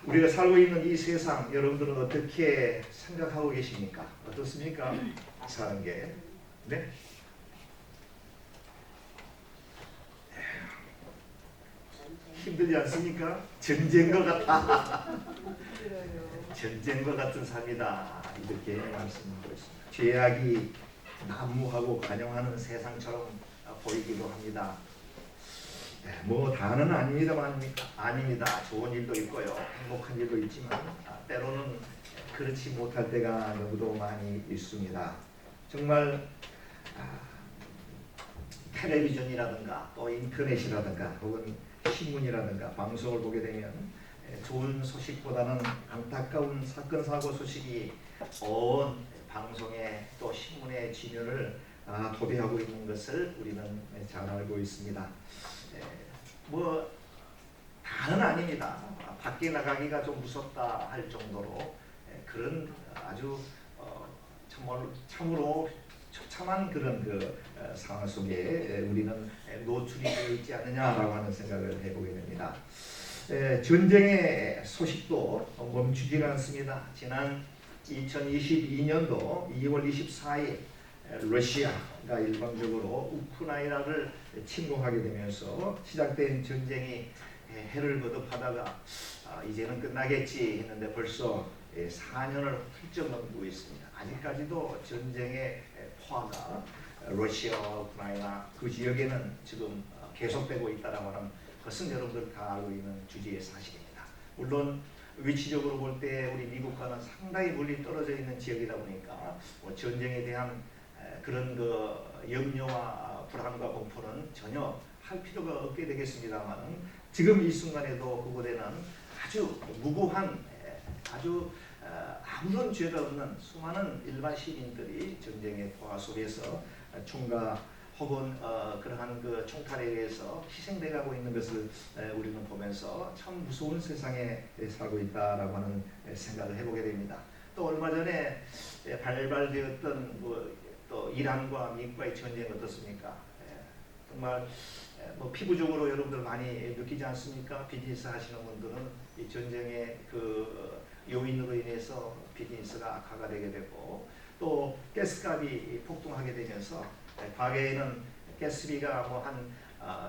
우리가 살고 있는 이 세상 여러분들은 어떻게 생각하고 계십니까? 어떻습니까? 사는 게. 네? 힘들지 않습니까? 전쟁과 같다. 전쟁과 같은 삶이다. 이렇게 말씀하고 있습니다. 죄악이 난무하고 관영하는 세상처럼 보이기도 합니다. 뭐 다는 아닙니다만 아닙니다. 좋은 일도 있고요, 행복한 일도 있지만 때로는 그렇지 못할 때가 너무도 많이 있습니다. 정말 텔레비전이라든가 또 인터넷이라든가 혹은 신문이라든가 방송을 보게 되면 좋은 소식보다는 안타까운 사건 사고 소식이 온 방송에 또 신문의 지면을 도배하고 있는 것을 우리는 잘 알고 있습니다. 뭐 다는 아닙니다. 밖에 나가기가 좀 무섭다 할 정도로 그런 아주 참으로 처참한 그런 상황 속에 우리는 노출이 되어 있지 않느냐라고 하는 생각을 해보게 됩니다. 전쟁의 소식도 멈추지 않습니다. 지난 2022년도 2월 24일 러시아가 일방적으로 우크라이나를 침공하게 되면서 시작된 전쟁이 해를 거듭하다가 이제는 끝나겠지 했는데 벌써 4년을 훌쩍 넘기고 있습니다. 아직까지도 전쟁의 포화가 러시아와 우크라이나 그 지역에는 지금 계속되고 있다라고 하는 것은 여러분들 다 알고 있는 주지의 사실입니다. 물론 위치적으로 볼 때 우리 미국과는 상당히 멀리 떨어져 있는 지역이다 보니까 전쟁에 대한 그런 염려와 불안과 공포는 전혀 할 필요가 없게 되겠습니다만 지금 이 순간에도 그곳에는 아주 무고한 아주 아무런 죄가 없는 수많은 일반 시민들이 전쟁의 포화 속에서 총과 혹은 그러한 총탈에 의해서 희생돼가고 있는 것을 우리는 보면서 참 무서운 세상에 살고 있다라고 하는 생각을 해보게 됩니다. 또 얼마 전에 발발되었던 또 이란과 미국과의 전쟁 어떻습니까? 정말 피부적으로 여러분들 많이 느끼지 않습니까? 비즈니스 하시는 분들은 이 전쟁의 요인으로 인해서 비즈니스가 악화가 되게 되고 또 가스값이 폭등하게 되면서 과거에는 가스비가 한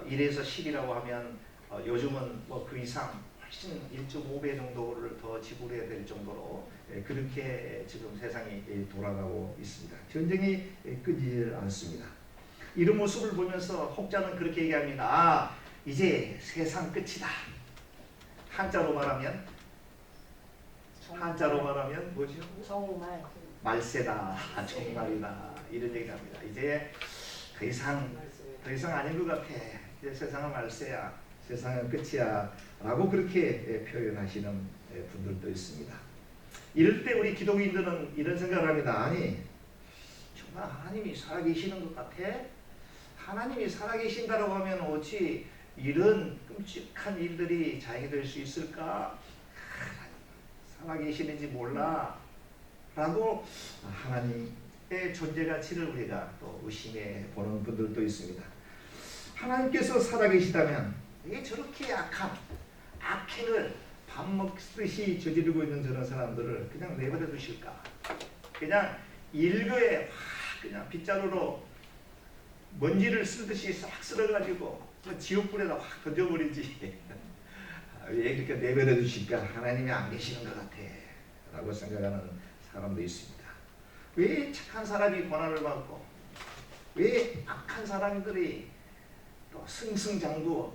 1에서 10이라고 하면 요즘은 그 이상 훨씬 1.5배 정도를 더 지불해야 될 정도로 그렇게 지금 세상이 돌아가고 있습니다. 전쟁이 끊이지 않습니다. 이런 모습을 보면서 혹자는 그렇게 얘기합니다. 이제 세상 끝이다. 한자로 말하면 뭐죠? 정말 말세다. 정말이다. 이런 얘기를 합니다. 이제 더 이상 아닌 것 같아. 이제 세상은 말세야. 세상은 끝이야. 라고 그렇게 표현하시는 분들도 있습니다. 이럴 때 우리 기독인들은 이런 생각을 합니다. 아니, 정말 하나님이 살아계시는 것 같아? 하나님이 살아계신다고 하면 어찌 이런 끔찍한 일들이 자행이 될 수 있을까? 살아계시는지 몰라. 라고 하나님의 존재 가치를 우리가 또 의심해 보는 분들도 있습니다. 하나님께서 살아계시다면 왜 저렇게 악행을 밥 먹듯이 저지르고 있는 저런 사람들을 그냥 내버려 두실까? 그냥 일거에 그냥 빗자루로 먼지를 쓸듯이 싹 쓸어가지고 지옥불에다 확 던져버리지. 왜 이렇게 내버려 두실까? 하나님이 안 계시는 것 같아 라고 생각하는 사람도 있습니다. 왜 착한 사람이 고난을 받고 왜 악한 사람들이 또 승승장구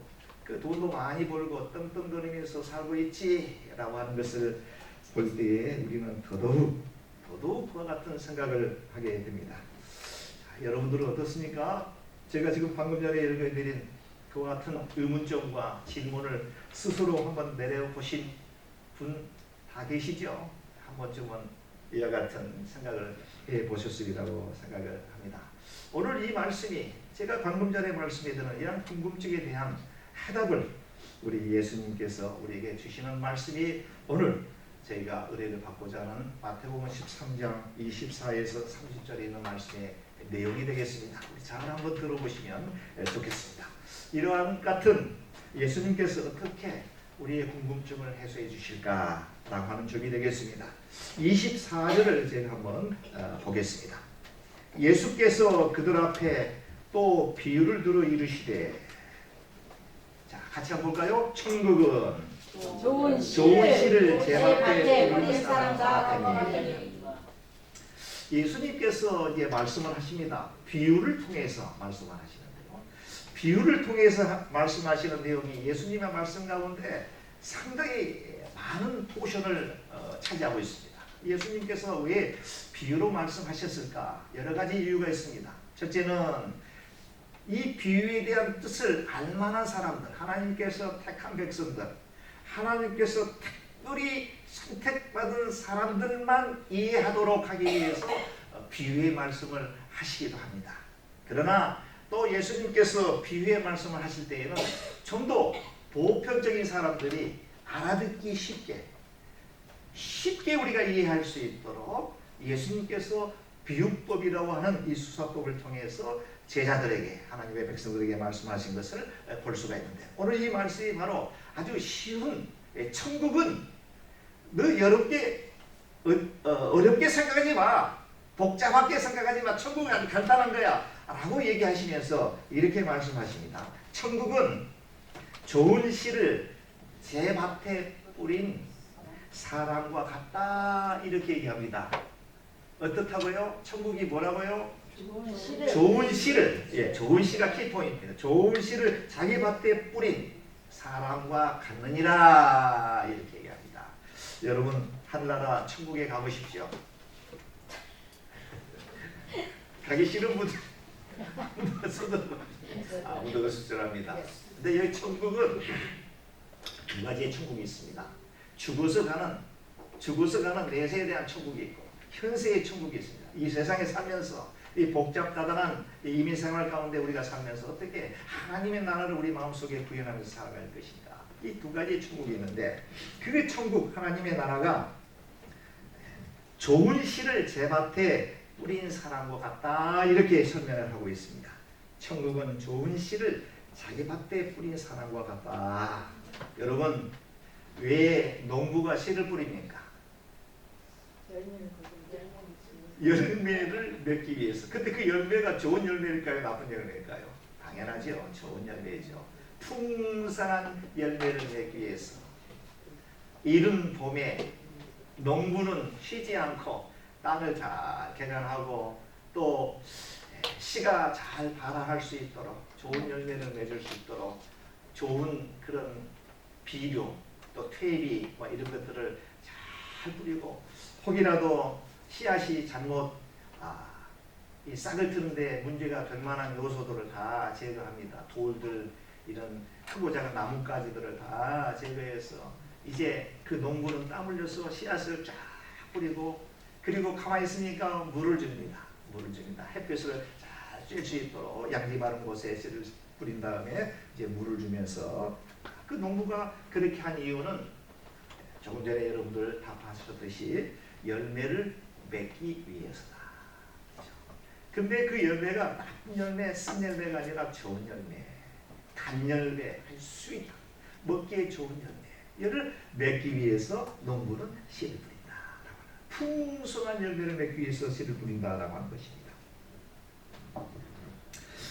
돈도 많이 벌고 떵떵거리면서 살고 있지 라고 하는 것을 볼 때에 우리는 더더욱 그와 같은 생각을 하게 됩니다. 여러분들은 어떻습니까? 제가 지금 방금 전에 읽어드린 그와 같은 의문점과 질문을 스스로 한번 내려보신 분 다 계시죠? 한 번쯤은 이와 같은 생각을 해보셨으리라고 생각을 합니다. 오늘 이 말씀이 제가 방금 전에 말씀드린 이런 궁금증에 대한 해답을 우리 예수님께서 우리에게 주시는 말씀이 오늘 저희가 의뢰를 받고자 하는 마태복음 13장 24에서 30절에 있는 말씀의 내용이 되겠습니다. 우리 잘 한번 들어보시면 좋겠습니다. 이러한 같은 예수님께서 어떻게 우리의 궁금증을 해소해 주실까라고 하는 점이 되겠습니다. 24절을 제가 한번 보겠습니다. 예수께서 그들 앞에 또 비유를 들어 이르시되, 자 같이 한번 볼까요? 천국은 좋은 씨를 제 밭에 뿌린 사람과 같으니. 예수님께서 이제 말씀을 하십니다. 비유를 통해서 말씀을 하시는데요. 비유를 통해서 말씀하시는 내용이 예수님의 말씀 가운데 상당히 많은 포션을 차지하고 있습니다. 예수님께서 왜 비유로 말씀하셨을까? 여러 가지 이유가 있습니다. 첫째는 이 비유에 대한 뜻을 알만한 사람들, 하나님께서 택한 백성들, 하나님께서 특별히 선택받은 사람들만 이해하도록 하기 위해서 비유의 말씀을 하시기도 합니다. 그러나 또 예수님께서 비유의 말씀을 하실 때에는 좀 더 보편적인 사람들이 알아듣기 쉽게 우리가 이해할 수 있도록 예수님께서 비유법이라고 하는 이 수사법을 통해서 제자들에게, 하나님의 백성들에게 말씀하신 것을 볼 수가 있는데, 오늘 이 말씀이 바로 아주 쉬운, 천국은 너 어렵게 생각하지 마, 복잡하게 생각하지 마, 천국은 아주 간단한 거야 라고 얘기하시면서 이렇게 말씀하십니다. 천국은 좋은 씨를 제 밭에 뿌린 사람과 같다, 이렇게 얘기합니다. 어떻다고요? 천국이 뭐라고요? 좋은 씨를, 좋은 씨가 키포인트입니다. 좋은 씨를 자기 밭에 뿌린 사람과 같느니라, 이렇게 얘기합니다. 여러분, 하늘나라 천국에 가보십시오. 가기 싫은 분들 아무도 수절합니다. 근데 여기 천국은 두 가지의 천국이 있습니다. 죽어서 가는 내세에 대한 천국이 있고 현세의 천국이 있습니다. 이 세상에 살면서 이 복잡다단한 이민 생활 가운데 우리가 살면서 어떻게 하나님의 나라를 우리 마음속에 구현하면서 살아갈 것인가, 이 두 가지의 천국이 있는데, 그 천국 하나님의 나라가 좋은 씨를 제 밭에 뿌린 사람과 같다, 이렇게 설명을 하고 있습니다. 천국은 좋은 씨를 자기 밭에 뿌린 사람과 같다. 여러분, 왜 농부가 씨를 뿌립니까? 열매를 맺기 위해서. 근데 그 열매가 좋은 열매일까요? 나쁜 열매일까요? 당연하죠. 좋은 열매죠. 풍성한 열매를 맺기 위해서. 이른 봄에 농부는 쉬지 않고 땅을 잘 개간하고 또 씨가 잘 발화할 수 있도록, 좋은 열매를 맺을 수 있도록 좋은 그런 비료, 또 퇴비 이런 것들을 잘 뿌리고, 혹이라도 씨앗이 잘못 이 싹을 트는데 문제가 될 만한 요소들을 다 제거합니다. 돌들, 이런 크고 작은 나뭇가지들을 다 제거해서 이제 그 농부는 땀 흘려서 씨앗을 쫙 뿌리고, 그리고 가만히 있으니까 물을 줍니다. 햇볕을 잘 쬐 수 있도록 양지 바른 곳에 씨를 뿌린 다음에 이제 물을 주면서, 그 농부가 그렇게 한 이유는 조금 전에 여러분들 다 보셨듯이 열매를 맺기 위해서다. 그렇죠? 근데 그 열매가 나쁜 열매, 쓴 열매가 아니라 좋은 열매, 단 열매, 스윗, 먹기에 좋은 열매를 맺기 위해서 농부는 씨를 뿌린다. 풍성한 열매를 맺기 위해서 씨를 뿌린다라고 하는 것입니다.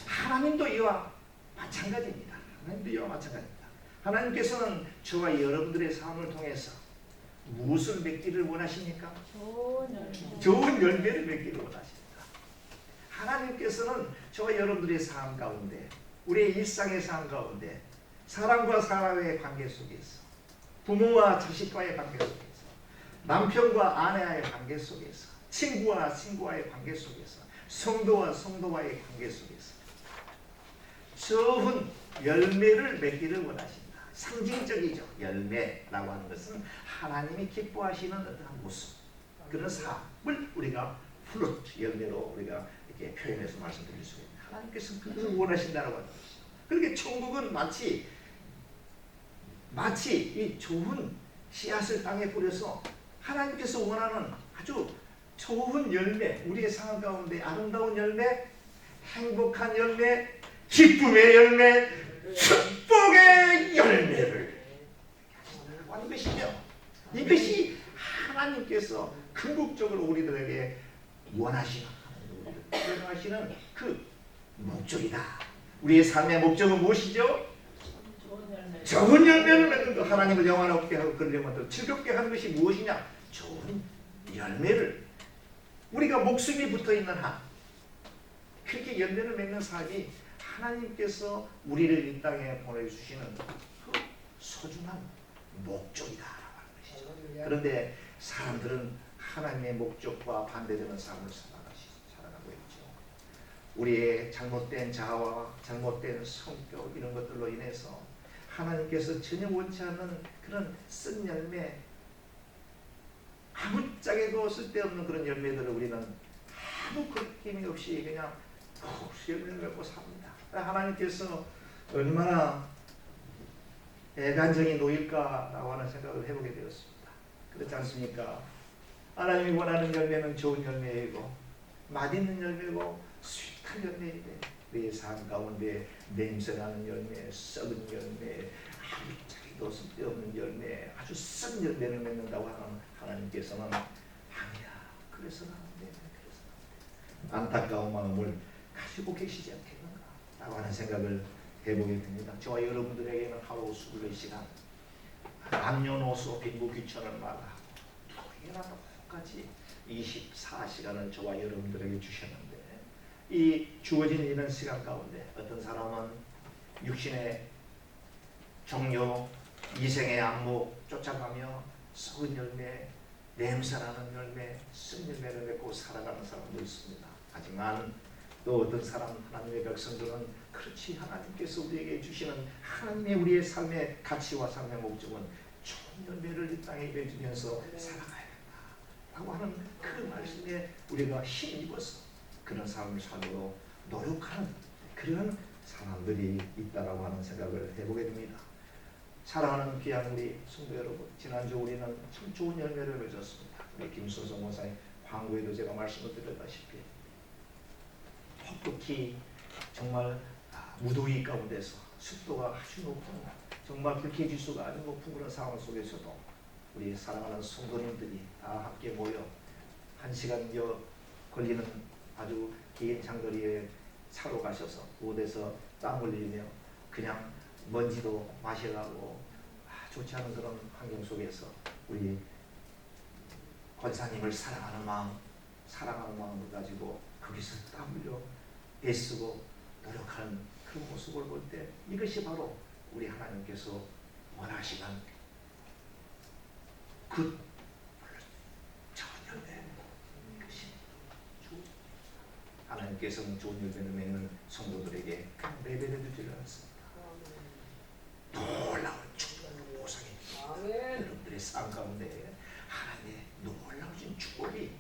하나님도 이와 마찬가지입니다. 하나님께서는 저와 여러분들의 삶을 통해서 무엇을 맺기를 원하십니까? 좋은 열매를 맺기를 원하십니다. 하나님께서는 저와 여러분들의 삶 가운데, 우리의 일상의 삶 가운데, 사람과 사람의 관계 속에서, 부모와 자식과의 관계 속에서, 남편과 아내와의 관계 속에서, 친구와 친구와의 관계 속에서, 성도와 성도와의 관계 속에서 좋은 열매를 맺기를 원하십니다. 상징적이죠. 열매라고 하는 것은 하나님이 기뻐하시는 어떤 모습, 그런 삶을 우리가 플루트, 열매로 우리가 이렇게 표현해서 말씀드릴 수가 있습니다. 하나님께서 그것을 원하신다고 하는 것이죠. 그렇게 천국은 마치 이 좋은 씨앗을 땅에 뿌려서 하나님께서 원하는 아주 좋은 열매, 우리의 삶 가운데 아름다운 열매, 행복한 열매, 기쁨의 열매, 축복의 열매를 하는 것이며 이것이 하나님께서 궁극적으로 우리들에게 원하시는 그 목적이다. 우리의 삶의 목적은 무엇이죠? 좋은 열매를 맺는 것. 하나님을 영화롭게 하고 그러려면 또 즐겁게 하는 것이 무엇이냐? 좋은 열매를. 우리가 목숨이 붙어있는 한 그렇게 열매를 맺는 삶이 하나님께서 우리를 이 땅에 보내주시는 그 소중한 목적이다 하는 것이죠. 그런데 사람들은 하나님의 목적과 반대되는 삶을 살아가고 있죠. 우리의 잘못된 자아와 잘못된 성격 이런 것들로 인해서 하나님께서 전혀 원치 않는 그런 쓴 열매, 아무짝에도 쓸데없는 그런 열매들을 우리는 아무 거침이 없이 그냥 열매를 맺고 삽니다. 하나님께서 얼마나 애간정이 놓일까라고 하는 생각을 해보게 되었습니다. 그렇지 않습니까? 하나님이 원하는 열매는 좋은 열매이고 맛있는 열매고 스윗한 열매인데 우리의 삶 가운데 냄새나는 열매, 썩은 열매, 아무짝에도 쓸데없는 열매, 아주 쓴 열매를 맺는다고 하는 하나님께서는 아니야. 그래서는 안 돼. 안타까운 마음을 가지고 계시지 않겠는가 라고 하는 생각을 해보게 됩니다. 저와 여러분들에게는 하루 24시간 남녀노소 빈부 귀천을 마다하고 동일한 똑같이 24시간을 저와 여러분들에게 주셨는데 이 주어진 이런 시간 가운데 어떤 사람은 육신의 종료, 이생의 안목 쫓아가며 썩은 열매, 냄새나는 열매, 쓴 열매를 맺고 살아가는 사람도 있습니다. 하지만 또 어떤 사람 하나님의 백성들은 그렇지 하나님께서 우리에게 주시는 하나님의 우리의 삶의 가치와 삶의 목적은 좋은 열매를 이 땅에 맺으면서 살아가야 된다라고 하는 그 말씀에 우리가 힘입어서 그런 삶을 살도록 노력하는 그런 사람들이 있다라고 하는 생각을 해보게 됩니다. 사랑하는 귀한 우리 성도 여러분, 지난주 우리는 참 좋은 열매를 맺었습니다. 우리 김순성 목사님 광고에도 제가 말씀을 드렸다시피 혹독히 정말 무더위 가운데서 습도가 아주 높은 정말 불쾌지수가 아주 높은 그런 상황 속에서도 우리 사랑하는 성도님들이 다 함께 모여 1시간여 걸리는 아주 긴 장거리에 차로 가셔서 곳에서 땀 흘리며 그냥 먼지도 마셔가고 좋지 않은 그런 환경 속에서 우리 권사님을 사랑하는 마음을 가지고 거기서 땀 흘려 애쓰고 노력하는 그 모습을 볼 때 이것이 바로 우리 하나님께서 원하시는 그 좋은 열매, 이것이 하나님께서는 좋은 열매를 맺는 성도들에게 레벨을 주지를 않습니다. 놀라운 축복을 보상해 여러분들의 삶 가운데 하나님의 놀라우신 축복이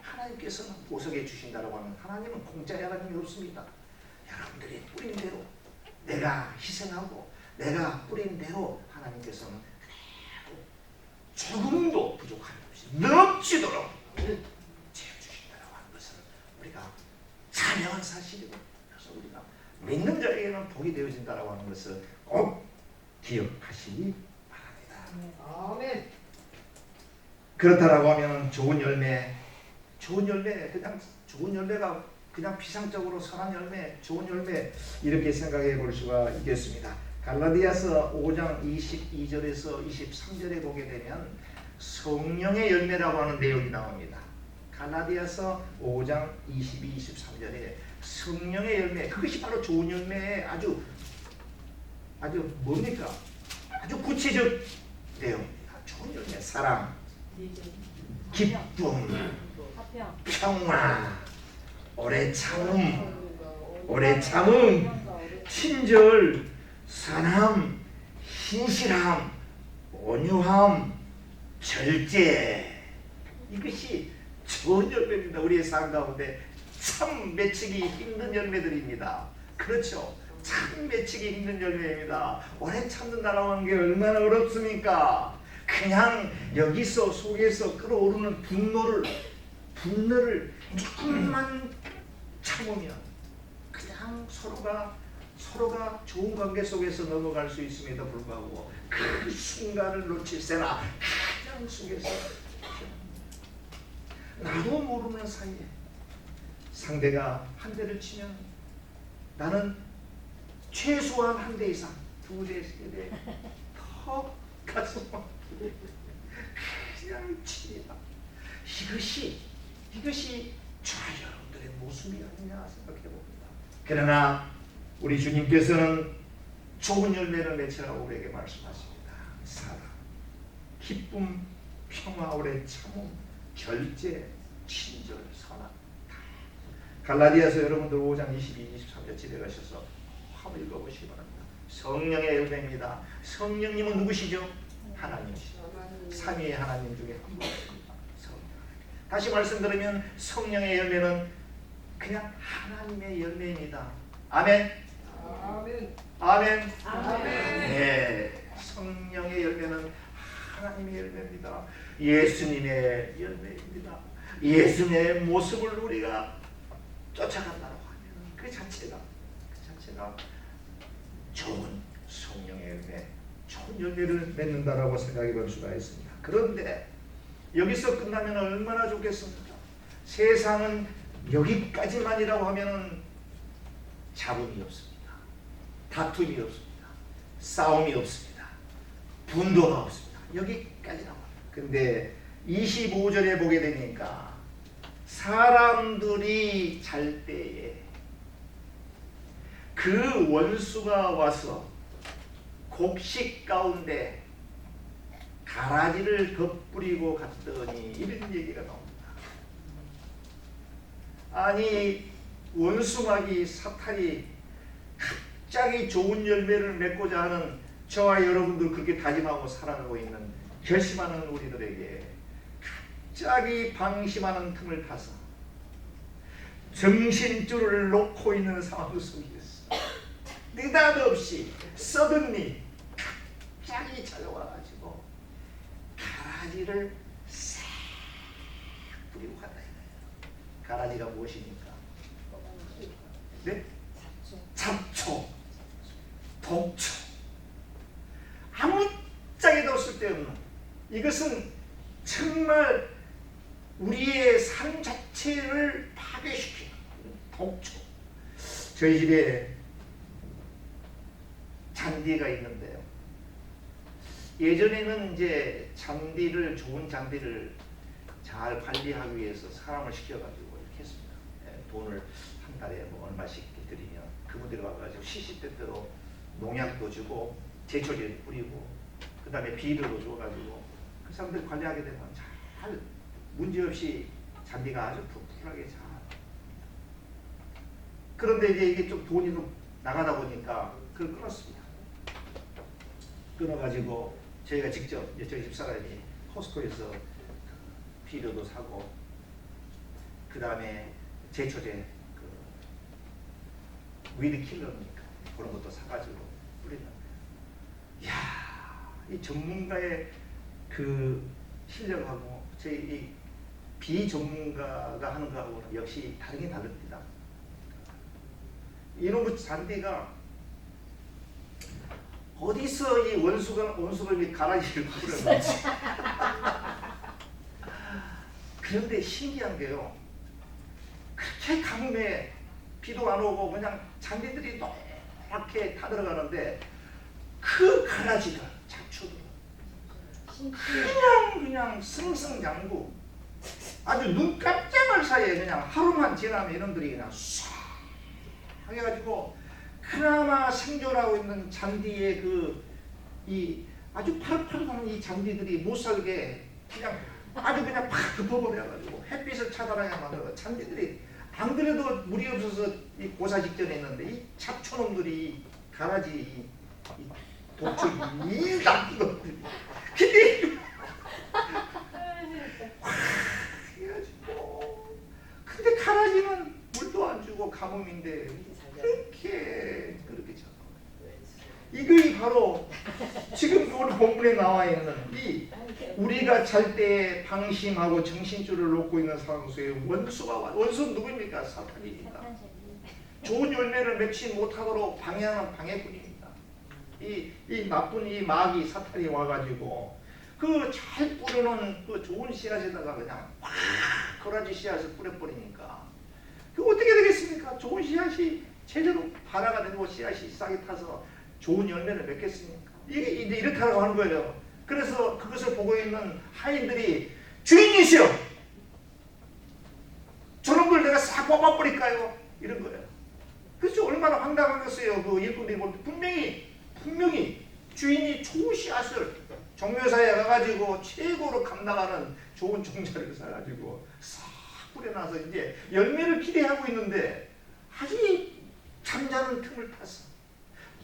하나님께서는 보석해 주신다라고 하는 하나님은 공짜의 하나님이 없습니다. 여러분들이 뿌린 대로 내가 희생하고 내가 뿌린 대로 하나님께서는 조금도 부족함이 없이 넘치도록 채워주신다라고 하는 것을 우리가 자명한 사실이고 그래서 우리가 믿는 자에게는 복이 되어진다라고 하는 것을 꼭 기억하시기 바랍니다. 아멘. 그렇다라고 하면 좋은 열매가 그냥 피상적으로 선한 열매, 좋은 열매 이렇게 생각해 볼 수가 있겠습니다. 갈라디아서 5장 22절에서 23절에 보게 되면 성령의 열매라고 하는 내용이 나옵니다. 갈라디아서 5장 22, 23절에 성령의 열매, 그것이 바로 좋은 열매의 아주 뭡니까? 아주 구체적 내용입니다. 좋은 열매, 사랑, 기쁨, 평화, 오래 참음, 친절, 선함, 신실함, 온유함, 절제. 이것이 좋은 열매입니다. 우리의 삶 가운데 참 맺히기 힘든 열매들입니다. 그렇죠. 참 맺히기 힘든 열매입니다. 오래 참는다라고 하는 게 얼마나 어렵습니까? 그냥 여기서 속에서 끓어오르는 분노를 조금만 참으면 그냥 서로가 서로가 좋은 관계 속에서 넘어갈 수 있음에도 불구하고 그 순간을 놓칠세나 가장 속에서 나도 모르는 사이에 상대가 한 대를 치면 나는 최소한 한 대 이상, 두 대, 세 대 더 가슴 아프게 그냥 칩니다. 이것이 저와 여러분들의 모습이 아니냐 생각해 봅니다. 그러나 우리 주님께서는 좋은 열매를 맺으라고 우리에게 말씀하십니다. 사랑, 기쁨, 평화, 오래 참음, 절제, 친절, 선악. 갈라디아서 여러분들 5장 22, 23절 집에 가셔서 한번 읽어보시기 바랍니다. 성령의 열매입니다. 성령님은 누구시죠? 하나님이시죠. 삼위의 하나님 중에 한 분이십니다. 다시 말씀드리면 성령의 열매는 그냥 하나님의 열매입니다. 아멘. 아멘. 아멘. 아멘. 네, 성령의 열매는 하나님의 열매입니다. 예수님의 열매입니다. 예수님의 모습을 우리가 쫓아간다고 하면 그 자체가 좋은 성령의 열매, 좋은 열매를 맺는다라고 생각해 볼 수가 있습니다. 그런데 여기서 끝나면 얼마나 좋겠습니까? 세상은 여기까지만이라고 하면 잡음이 없습니다. 다툼이 없습니다. 싸움이 없습니다. 분도가 없습니다. 여기까지라고. 근데 25절에 보게 되니까 사람들이 잘 때에 그 원수가 와서 곡식 가운데 가라지를 덧뿌리고 갔더니 이런 얘기가 나옵니다. 아니 원수마귀 사탄이 갑자기 좋은 열매를 맺고자 하는 저와 여러분들 그렇게 다짐하고 살아가고 있는 결심하는 우리들에게 갑자기 방심하는 틈을 타서 정신줄을 놓고 있는 상황 속에서 느닷없이 서든니 갑자기 찾아와가지고 가라지를 싹 뿌리고 간다 이거예요. 가라지가 무엇입니까? 네? 잡초, 독초, 아무 짝에도 쓸데없는 이것은 정말 우리의 삶 자체를 파괴시키는 독초. 저희 집에 잔디가 있는데요. 예전에는 이제 잔디를 좋은 잔디를 잘 관리하기 위해서 사람을 시켜가지고 이렇게 했습니다. 돈을 한 달에 뭐 얼마씩 드리면 그분들이 와가지고 시시때때로 농약도 주고 제초제를 뿌리고 그 다음에 비료도 줘가지고 그 사람들이 관리하게 되면 잘 문제없이 잔디가 아주 푸푸하게 잘. 그런데 이제 이게 좀 돈이 좀 나가다 보니까 그걸 끊었습니다. 끊어가지고 저희가 직접 이제 저희 집사람이 코스코에서 비료도 사고 그 다음에 제초제 그 위드킬러니까 그런 것도 사가지고 뿌리는. 이야, 이 전문가의 그 실력하고 저희 이 비전문가가 하는 거하고는 역시 다르게 다릅니다. 이런 잔디가 어디서 이 원수가 이 가라지를 뿌렸는지. 그런데 신기한 게요. 그렇게 가뭄에 비도 안 오고 그냥 잔디들이 노랗게 타들어가는데 그 가라지들, 잡초들 그냥 승승장구 아주 눈 깜짝할 사이에 그냥 하루만 지나면 이놈들이 그냥 싹 해가지고 그나마 생존하고 있는 잔디의 이 아주 파릇파릇한 이 잔디들이 못 살게 그냥 아주 그냥 팍 덮어버려가지고 햇빛을 차단하게 만들어. 잔디들이 안 그래도 물이 없어서 이 고사 직전에 있는데 이 잡초놈들이 가라지 이 독초 이 나쁜 것들이 근데 해가지고 근데 가라지는 물도 안 주고 가뭄인데 그렇게 이것이 바로 지금 오늘 본문에 나와 있는 이 우리가 잘 때 방심하고 정신줄을 놓고 있는 상황 속에 원수가 와. 원수는 누구입니까? 사탄입니다. 좋은 열매를 맺지 못하도록 방해하는 방해꾼입니다. 이 나쁜 이 마귀 사탄이 와가지고 그 잘 뿌려놓은 그 좋은 씨앗에다가 그냥 확 거라지 씨앗을 뿌려버리니까 그 어떻게 되겠습니까? 좋은 씨앗이 제대로 발화가 되고 씨앗이 싹이 타서 좋은 열매를 맺겠습니까? 이게 이제 이렇게 하라고 하는 거예요. 그래서 그것을 보고 있는 하인들이 주인이시여, 저놈들 내가 싹 뽑아버릴까요? 이런 거예요. 그래서 얼마나 황당하겠어요. 그 일꾼들이 볼 때 분명히 주인이 좋은 씨앗을 종묘사에 가가지고 최고로 감당하는 좋은 종자를 사가지고 싹 뿌려놔서 이제 열매를 기대하고 있는데 아주 잠자는 틈을 타서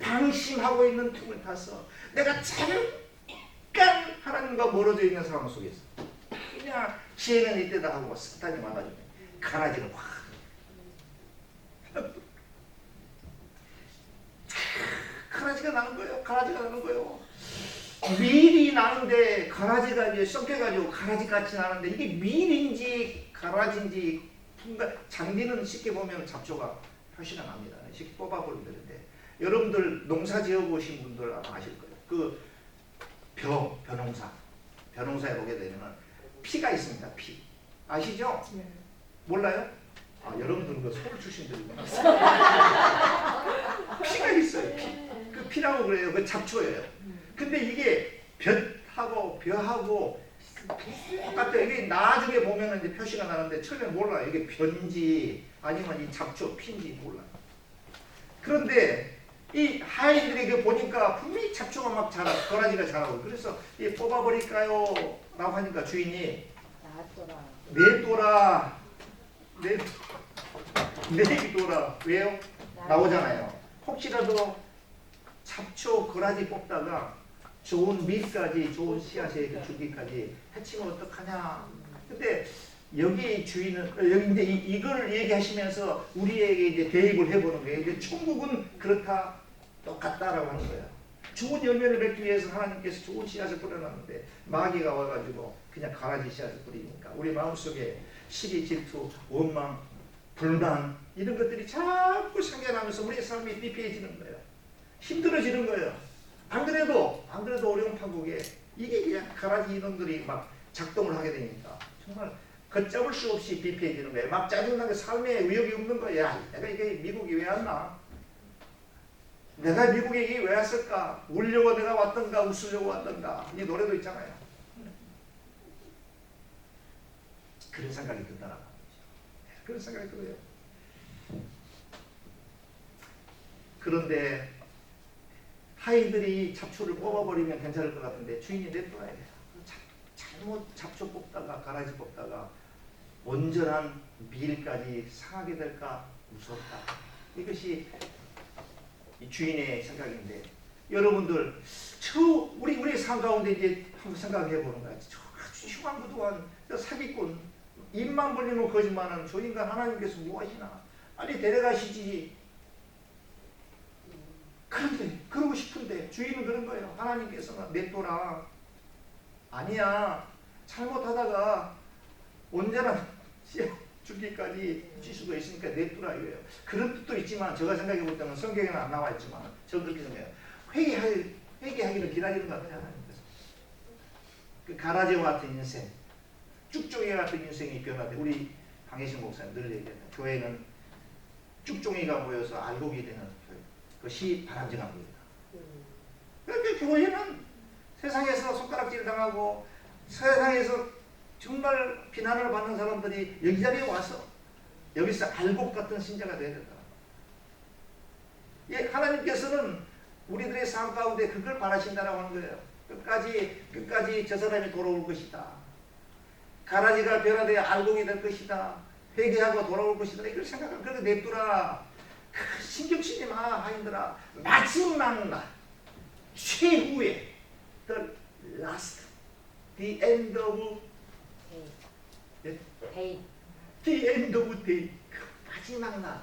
방심하고 있는 틈을 타서 내가 잠깐 하나님과 멀어져 있는 상황 속에서 그냥 지혜는 이때다 하고 사탄이 와가지고 가라지를 확 가라지가 나는 거예요. 가라지가 나는 거예요. 밀이 나는데 가라지가 이제 섞여가지고 가라지같이 나는데 이게 밀인지 가라지인지 장비는 쉽게 보면 잡초가 표시가 납니다. 쉽게 뽑아버리면 되는데 여러분들 농사 지어보신 분들 아마 아실 거예요. 그 벼농사에 보게 되면 피가 있습니다. 피 아시죠? 네. 몰라요? 아, 여러분들은 그 서울 출신들이구나. 피가 있어요. 그 피라고 그래요. 그 잡초예요. 근데 이게 벼하고 똑같아요. 이게 나중에 보면 이제 표시가 나는데 처음에 몰라요. 이게 벼인지 아니면 이 잡초 피인지 몰라요. 그런데 이 하인들이 그 보니까 분명히 잡초가 막 거라지가 자라고 그래서 이 뽑아버릴까요? 라고 하니까 주인이 내둬라. 왜요? 나오잖아요. 혹시라도 잡초 거라지 뽑다가 좋은 밀까지 좋은 씨앗에 주기까지 해치면 어떡하냐. 근데 여기 주인은 여기 이제 이걸 얘기하시면서 우리에게 이제 대입을 해보는 거예요. 이제 천국은 그렇다 똑같다라고 하는 거예요. 좋은 열매를 맺기 위해서 하나님께서 좋은 씨앗을 뿌려놨는데 마귀가 와가지고 그냥 가라지 씨앗을 뿌리니까 우리 마음속에 시기, 질투, 원망, 불만 이런 것들이 자꾸 생겨나면서 우리의 삶이 피폐해지는 거예요. 힘들어지는 거예요. 안 그래도 어려운 판국에 이게 그냥 가라지 이놈들이 막 작동을 하게 되니까 정말 걷잡을 수 없이 비폐해지는 거예요. 막 짜증나게 삶에 의욕이 없는 거야. 야, 내가 이게 미국이 왜 왔나? 내가 미국에 왜 왔을까? 울려고 내가 왔던가 웃으려고 왔던가. 이 노래도 있잖아요. 그런 생각이 든다라고. 그런 생각이 들어요. 그런데 하인들이 잡초를 뽑아버리면 괜찮을 것 같은데 주인이 냅둬야 돼요. 잘못 잡초 뽑다가 가라지 뽑다가 온전한 밀까지 상하게 될까 무섭다. 이것이 이 주인의 생각인데 여러분들 우리의 삶 가운데 이제 한번 생각해 보는 거야. 아주 흉악무도한 사기꾼, 입만 벌리면 거짓말하는 저 인간 하나님께서 무엇이나 빨리 데려가시지. 그런데 그러고 싶은데 주인은 그런 거예요. 하나님께서는 냅둬라. 아니야. 잘못하다가 언제나 죽기까지 칠 수도 있으니까 냅두라 이거예요. 그런 뜻도 있지만 제가 생각해 볼 때는 성경에는 안 나와 있지만 저는 그렇게 생각해요. 회개하기를 기다리는 것 같아요. 하나님께서. 그 가라지와 같은 인생, 쭉종이 같은 인생이 변화돼. 우리 강혜신 목사님 늘 얘기해요. 교회는 쭉종이가 모여서 알곡이 되는 교회. 그것이 바람직합니다. 그러니까 교회는 세상에서 손가락질 당하고 세상에서 정말 비난을 받는 사람들이 여기 자리에 와서 여기서 알곡 같은 신자가 되어야 된다. 예, 하나님께서는 우리들의 삶 가운데 그걸 바라신다라고 하는 거예요. 끝까지 저 사람이 돌아올 것이다. 가라지가 변화되어 알곡이 될 것이다. 회개하고 돌아올 것이다. 이걸 생각하면 그렇게 냅두라. 신경 쓰지 마, 하인들아. 마지막 날, 최후의 the last, the end of day. the end of day. 그 마지막 날.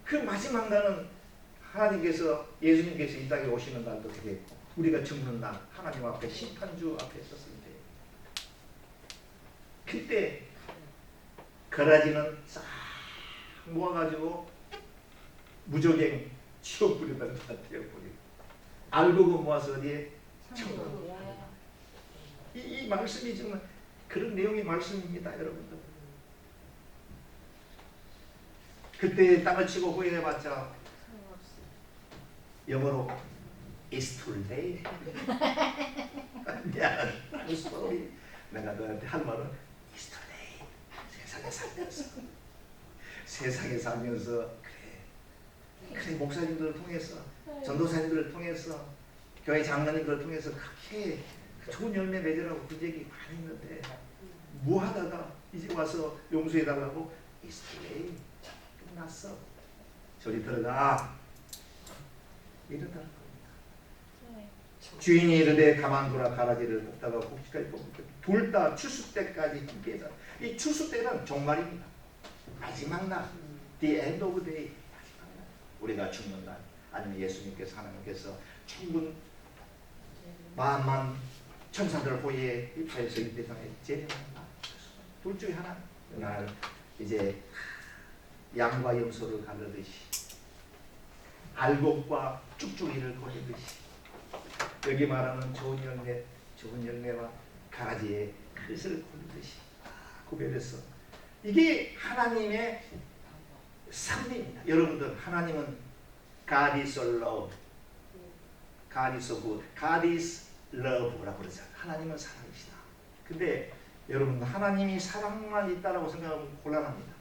그 마지막 날은 하나님께서 예수님께서 이 땅에 오시는 날도 되겠고 우리가 죽는 날 하나님 앞에 심판주 앞에 섰을 때 그때 거라지는 싹 모아가지고 무적행 지옥 부리던 것 같아요. 우리 알고 모아서 어디에 천국. 이 말씀이 정말 그런 내용의 말씀입니다, 여러분들. 그때 땅을 치고 후회해봤자 영어로 It's too late. 미안, I'm sorry. 내가 너한테 할 말은 It's too late. 세상에 살면서 그래 목사님들을 통해서 전도사님들을 통해서 교회 장로님들을 통해서 그렇게 좋은 열매 맺으라고 그 얘기 많이 했는데 뭐 하다가 이제 와서 용서해달라고 It's too late. 끝났어. 저리 들어가. 이러더라. 주인이 이르되 가만두라 가라지를 뽑다가 곡식까지 뽑고 둘 다 추수 때까지 함께하자. 이 추수 때는 종말입니다. 마지막 날, the end of the day. 마지막 날. 우리가 죽는 날, 아니면 예수님께서 하나님께서 천군 만만 천사들 호위에 입하여서 이 세상에 재림하는 날. 둘 중에 하나. 날 이제 양과 염소를 가르듯이 알곡과 쭉쭉이를 거두듯이 여기 말하는 좋은 열매와 가라지의 그릇을 고르듯이 구별해서 이게 하나님의 삶입니다. 여러분들 하나님은 God is love, God is so good, God is love라고 그러잖아요. 하나님은 사랑이시다. 근데 여러분 하나님이 사랑만 있다라고 생각하면 곤란합니다.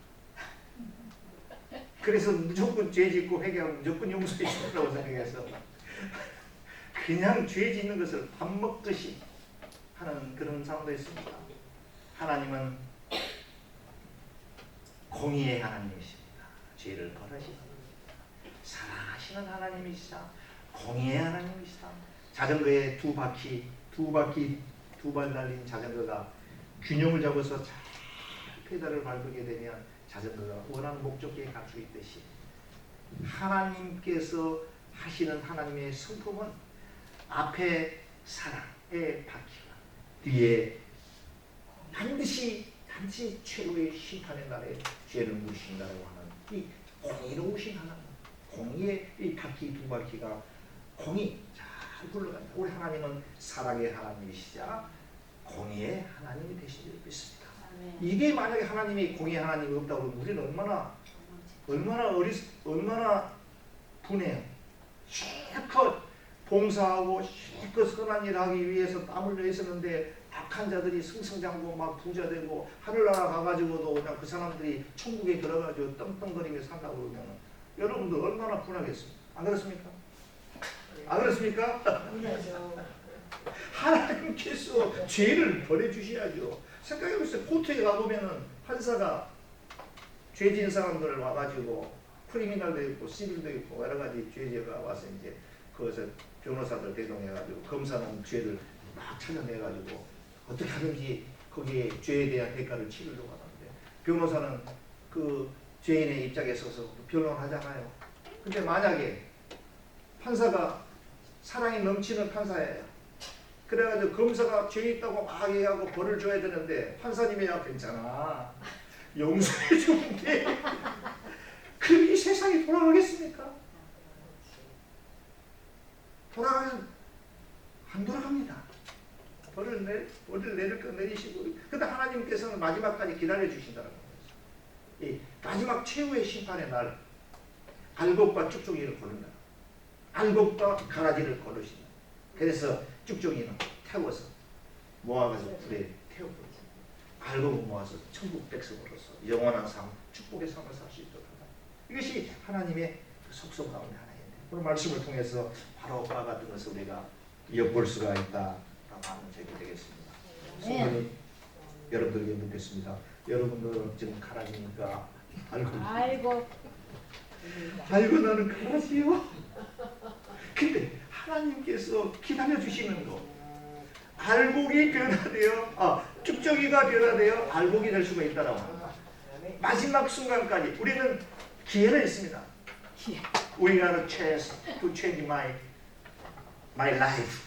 그래서 무조건 죄 짓고 회개하면 무조건 용서해 주라고 생각해서 그냥 죄 짓는 것을 밥 먹듯이 하는 그런 상황도 있습니다. 하나님은 공의의 하나님이십니다. 죄를 벌하시는 사랑하시는 하나님이시다. 공의의 하나님이시다. 자전거에 두 발 달린 자전거가 균형을 잡아서 잘 페달을 밟게 되면 자전거가 원하는 목적지에 갈 수 있듯이 하나님께서 하시는 하나님의 성품은 앞에 사랑의 바퀴와 뒤에 반드시 최후의 심판의 날에 죄를 물으신다고 하는 이 공의로우신 하나님, 공의의 이 바퀴 두 바퀴가 공의 잘 굴러간다. 우리 하나님은 사랑의 하나님이시자 공의의 하나님이 되신 줄 믿습니다. 이게 만약에 하나님이 공의 하나님이 없다고 그러면 우리는 얼마나 분해요. 실컷 봉사하고 실컷 선한 일 하기 위해서 땀을 흘려 있었는데 악한 자들이 승승장구 막 부자 되고 하늘나라 가가지고도 그냥 그 사람들이 천국에 들어가지고 떵떵거리며 산다고 그러면 여러분들 얼마나 분하겠습니까? 안 그렇습니까? 안 그렇습니까? 하나님께서 죄를 벌해주셔야죠. 생각해보세요. 코트에 가보면은 판사가 죄진 사람들을 와가지고 크리미널도 있고 시빌도 있고 여러 가지 죄죄가 와서 이제 그것을 변호사들 대동해가지고 검사는 죄를 막 찾아내가지고 어떻게 하든지 거기에 죄에 대한 대가를 치르려고 하는데 변호사는 그 죄인의 입장에 서서 변론하잖아요. 근데 만약에 판사가 사랑이 넘치는 판사예요. 그래가지고 검사가 죄 있다고 막 얘기하고 벌을 줘야 되는데 판사님이야 괜찮아 용서해 주는데 그럼 이 세상이 돌아가겠습니까? 돌아가면 안 돌아갑니다. 벌을 내릴 거 내리시고 근데 하나님께서는 마지막까지 기다려 주신다는 거예요. 이 마지막 최후의 심판의 날 알곡과 쭉쭉이를 고른다. 알곡과 가라지를 고르신다. 그래서 쭉쭉이는 태워서 모아가지고 불에 태워버리고 알곡을 모아서 천국 백성으로서 영원한 삶, 축복의 삶을 살 수 있도록 한다. 이것이 하나님의 속성 가운데 하나인데 오늘 말씀을 통해서 바로 그와 같은 것을 우리가 엿볼 수가 있다라고 하는 적이 되겠습니다. 성도님 여러분들에게 묻겠습니다. 여러분들은 지금 가라지니까 알고 나는 가라지요. 근데 하나님께서 기다려주시는 거 알곡이 변화되어 쭉쭉이가 변화되어 알곡이 될 수가 있다라고 합니다. 마지막 순간까지 우리는 기회는 있습니다. We got a chance to change my life.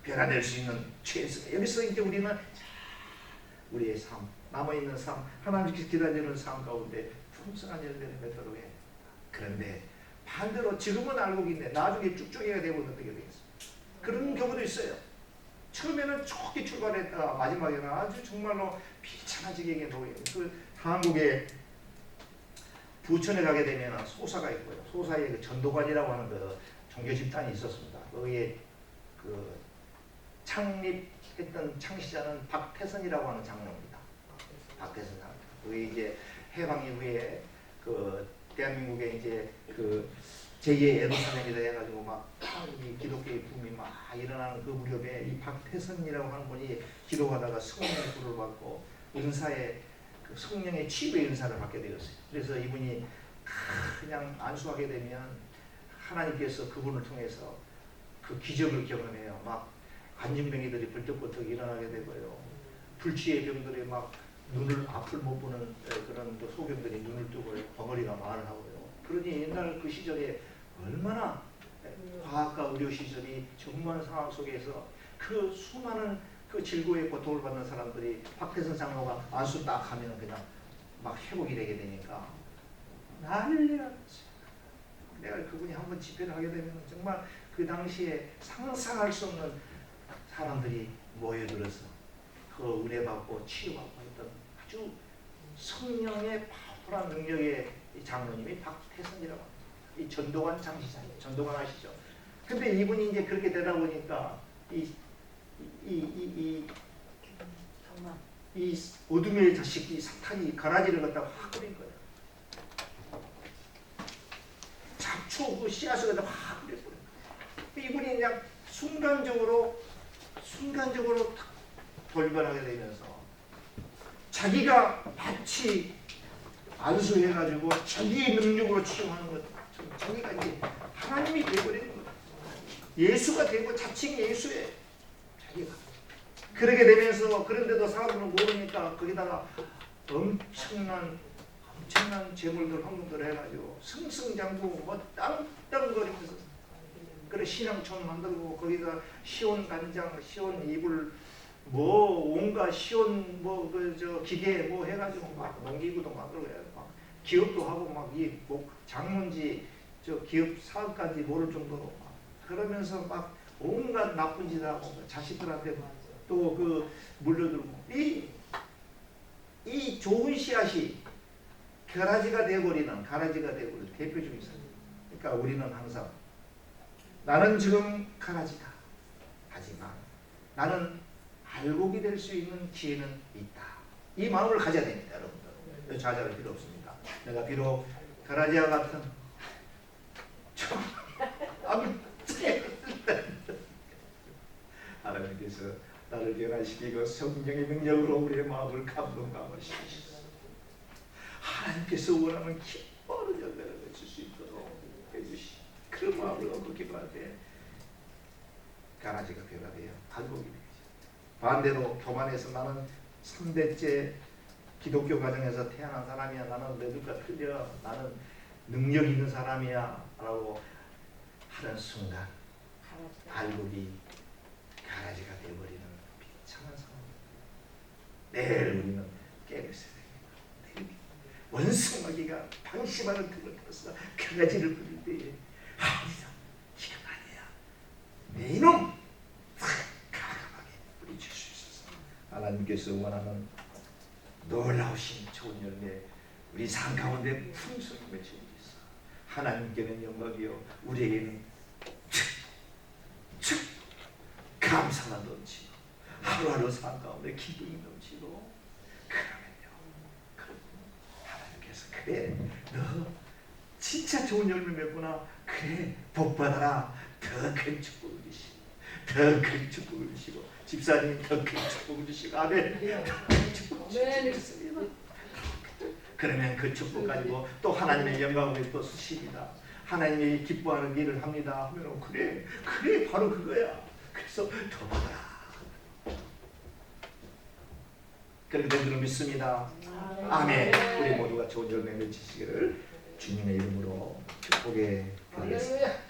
변화될 수 있는 chance. 여기서 이제 우리는 우리의 삶, 남아있는 삶, 하나님께서 기다리는 삶 가운데 풍성한 열매를 맺도록 해. 그런데 반대로 지금은 알고 있는데 나중에 쭉쭉이가 되고 어떻게 되겠어요? 그런 경우도 있어요. 처음에는 좋게 출발했다가 마지막에는 아주 정말로 비참하지게 놓여요. 그 한국에 부천에 가게 되면 소사가 있고요. 소사에 그 전도관이라고 하는 그 종교 집단이 있었습니다. 거기에 그 창립했던 창시자는 박태선이라고 하는 장로입니다. 박태선 장로. 그게 이제 해방 이후에 그 대한민국에 이제 그 제2의 예루살렘이다 해가지고 막 이 기독교의 붐이 막 일어나는 그 무렵에 이 박태선이라고 하는 분이 기도하다가 성령의 불을 받고 은사의 그 성령의 치유의 은사를 받게 되었어요. 그래서 이분이 그냥 안수하게 되면 하나님께서 그분을 통해서 그 기적을 경험해요. 막 안진병이들이 벌떡벌떡 일어나게 되고요. 불치의 병들이 막 눈을 앞을 못 보는 그런 소경들이 눈을 뜨고 벙어리가 말을 하고요. 그러니 옛날 그 시절에 얼마나 과학과 의료 시설이 전무한 상황 속에서 그 수많은 그 질고의 고통을 받는 사람들이 박태선 장로가 안수 딱 하면 그냥 막 회복이 되게 되니까 난리가 났어요. 내가 그분이 한번 집회를 하게 되면 정말 그 당시에 상상할 수 없는 사람들이 모여들어서 그 은혜 받고 치유받고 했던 아주 성령의 파워풀한 능력의 장로님이 박태선이라고 합니다. 이 전도관 장시자예요. 전도관 아시죠? 근데 이분이 이제 그렇게 되다 보니까 이 어둠의 자식 이 사탄이 가라지를 갖다가 확 뿌린 거예요. 잡초 그 씨앗을 갖다가 확 뿌린 거예요. 이분이 그냥 순간적으로 탁 돌변하게 되면서 자기가 마치 안수해가지고 자기의 능력으로 치유하는 것, 자기가 이제 하나님이 되어버리는 거예요. 예수가 되고 자칭 예수예요. 자기가 그러게 되면서 그런데도 사람들은 모르니까 거기다가 엄청난 재물들 황금들 해가지고 승승장구 뭐 땅땅거리면서 그래 신앙촌 만들고 거기다 시온 간장, 시온 이불 뭐 온갖 시온 뭐 그 저 기계 뭐 해가지고 막 농기구도 만들고 막 기업도 하고 막 이 뭐 장문지 저 기업 사업까지 모를 정도로 막 그러면서 막 온갖 나쁜 짓 하고 자식들한테 또 그 물려들고 이 좋은 씨앗이 가라지가 되어버리는 대표 중인 사람. 그러니까 우리는 항상 나는 지금 가라지다. 하지만 나는 알곡이 될 수 있는 기회는 있다. 이 마음을 가져야 됩니다, 여러분들. 좌절할 필요 없습니다. 내가 비록 가라지와 같은 하나님께서 나를 변화시키고 성령의 능력으로 우리의 마음을 감동하시옵소서. 하나님께서 원하는 기뻐하는 열매를 맺을 수 있도록 해주시. 그 마음을 얻고 기도할 때 가라지가 변화되어 알곡이 되죠. 반대로 교만해서 나는 3대째 기독교 가정에서 태어난 사람이야. 나는 너희들과 틀려. 나는 능력 있는 사람이야. 라고 하는 순간 알곡이 가라지가 되어버리는 비참한 상황입니다. 내일 우리는 깨겠어야 됩니다. 원숭아기가 방심하는 틈을 타서 가라지를 뿌릴 때에 하나님 지금 아니야. 내 이놈 가감하게 뿌리칠 수 있어서 하나님께서 원하는 놀라우신 좋은 열매 우리 삶 가운데 풍성히 맺히고 있어. 하나님께는 영광이요 우리에게는 감사가 넘치고 하루하루 삶 가운데 기쁨이 넘치고 그러면요 하나님께서 그래 너 진짜 좋은 열매 맺구나. 그래 복 받아라. 더 큰 축복을 주시고 더 큰 축복을 주시고 집사님 더 큰 축복을 주시고 아멘 더 큰 축복을 주시겠습니다. 그러면 그 축복 가지고 또 하나님의 영광을 또 쓰십니다. 하나님이 기뻐하는 일을 합니다 하면 그래 바로 그거야. 그래서 더 받아라. 그렇게 된 줄을 믿습니다. 아멘. 우리 모두가 좋은 열매 맺히시기를 주님의 이름으로 축복해 드리겠습니다.